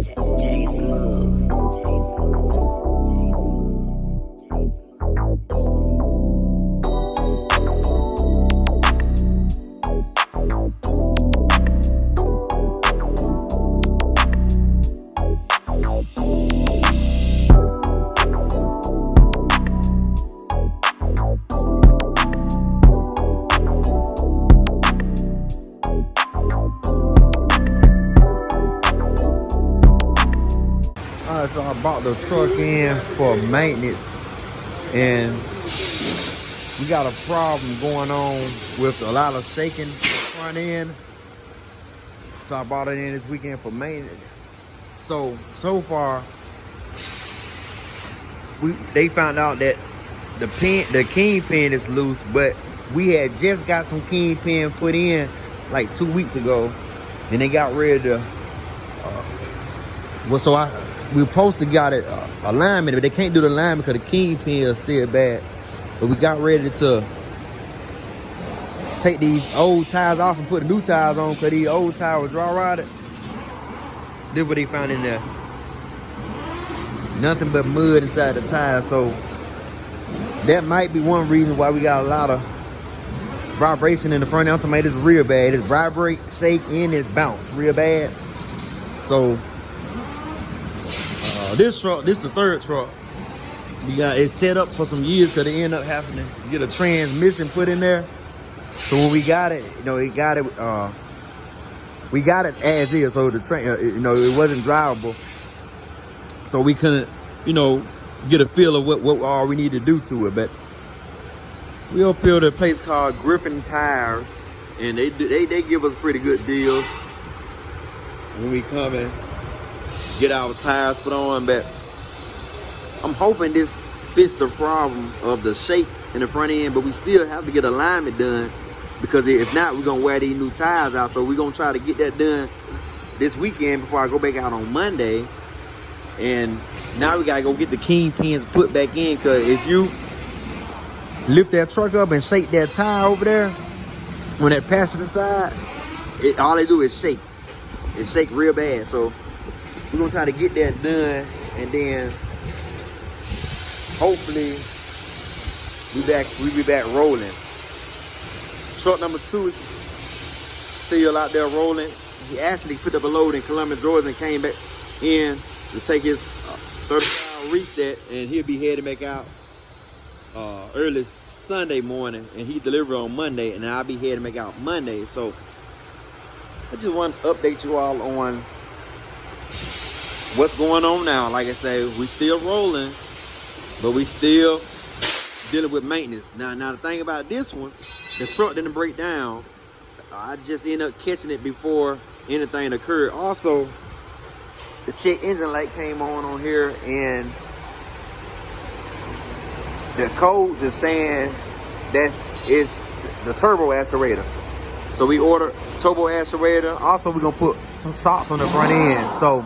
J Smooth. Alright, so I brought the truck in for maintenance, and we got a problem going on with a lot of shaking front end. So I brought it in this weekend for maintenance. So far, they found out that the kingpin is loose, but we had just got some kingpin put in like 2 weeks ago, and they got ready to. We supposed to got it alignment, but they can't do the alignment because the kingpin is still bad. But we got ready to take these old tires off and put the new tires on because these old tires were dry rotted. This what they found in there. Nothing but mud inside the tires. So that might be one reason why we got a lot of vibration in the front end. I'm talking about it's real bad. It's vibrate, shake, and it's bounce real bad. So this truck, this is the third truck. We got it set up for some years because they end up having to get a transmission put in there. So when we got it, we got it as is. So the train, it wasn't drivable. So we couldn't, get a feel of what all we need to do to it. But we up here at a place called Griffin Tires, and they give us pretty good deals when we come in. Get our tires put on, but I'm hoping this fits the problem of the shake in the front end, but we still have to get alignment done because if not, we're gonna wear these new tires out. So we're gonna try to get that done this weekend before I go back out on Monday. And now we gotta go get the kingpins put back in, because if you lift that truck up and shake that tire over there on that passenger side, all they do is shake. It shake real bad. So we're gonna try to get that done, and then hopefully we be back rolling. Truck number 2 is still out there rolling. He actually put up a load in Columbia, Georgia, and came back in to take his certified reset, and he'll be heading back out early Sunday morning, and he delivered on Monday, and I'll be heading back out Monday. So I just want to update you all on what's going on now. Like I say, we still rolling, but we still dealing with maintenance. Now the thing about this one, the truck didn't break down. I just ended up catching it before anything occurred. Also, the check engine light came on here, and the codes is saying it's the turbo aspirator. So we ordered turbo aspirator. Also, we're gonna put some shocks on the front end. So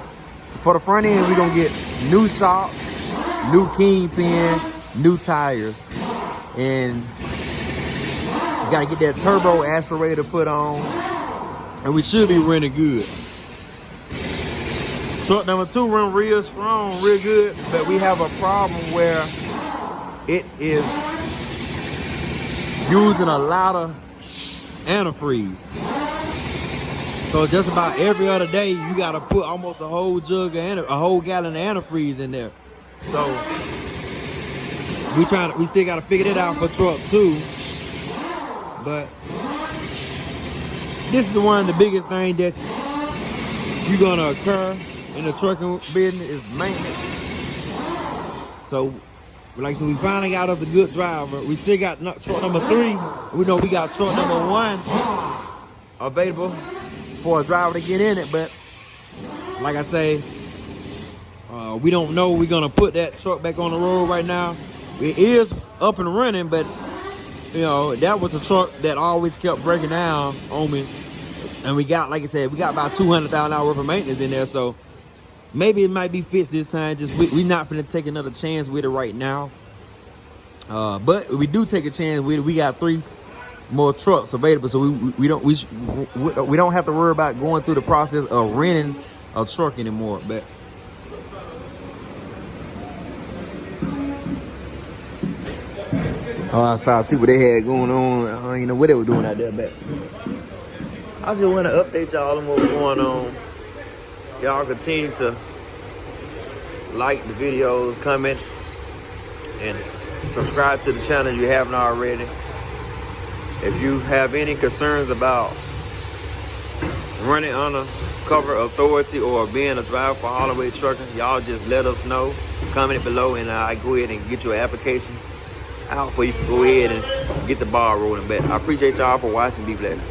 for the front end, we're gonna get new shocks, new kingpin, new tires, and we gotta get that turbo aspirator put on, and we should be running good. Truck number 2 run real strong, real good, but we have a problem where it is using a lot of antifreeze. So just about every other day, you gotta put almost a whole gallon of antifreeze in there. So we still gotta figure that out for truck 2. But this is one of the biggest things that you're gonna occur in the trucking business is maintenance. So like, we finally got us a good driver. We still got truck number 3. We know we got truck number 1 available for a driver to get in it, but like I say, we don't know we're gonna put that truck back on the road right now. It is up and running, but that was a truck that always kept breaking down on me, and we got, like I said, we got about $200,000 worth of maintenance in there. So maybe it might be fixed this time. Just we not gonna take another chance with it right now. But if we do take a chance with it, we got 3 more trucks available, so we don't have to worry about going through the process of renting a truck anymore. But I saw see what they had going on. I don't even know what they were doing out there, but I just want to update y'all on what's going on. Y'all continue to like the videos, comment, and subscribe to the channel if you haven't already. If you have any concerns about running under cover authority or being a driver for Holloway Trucking, y'all just let us know. Comment below, and I go ahead and get your application out for you to go ahead and get the ball rolling. But I appreciate y'all for watching. Be blessed.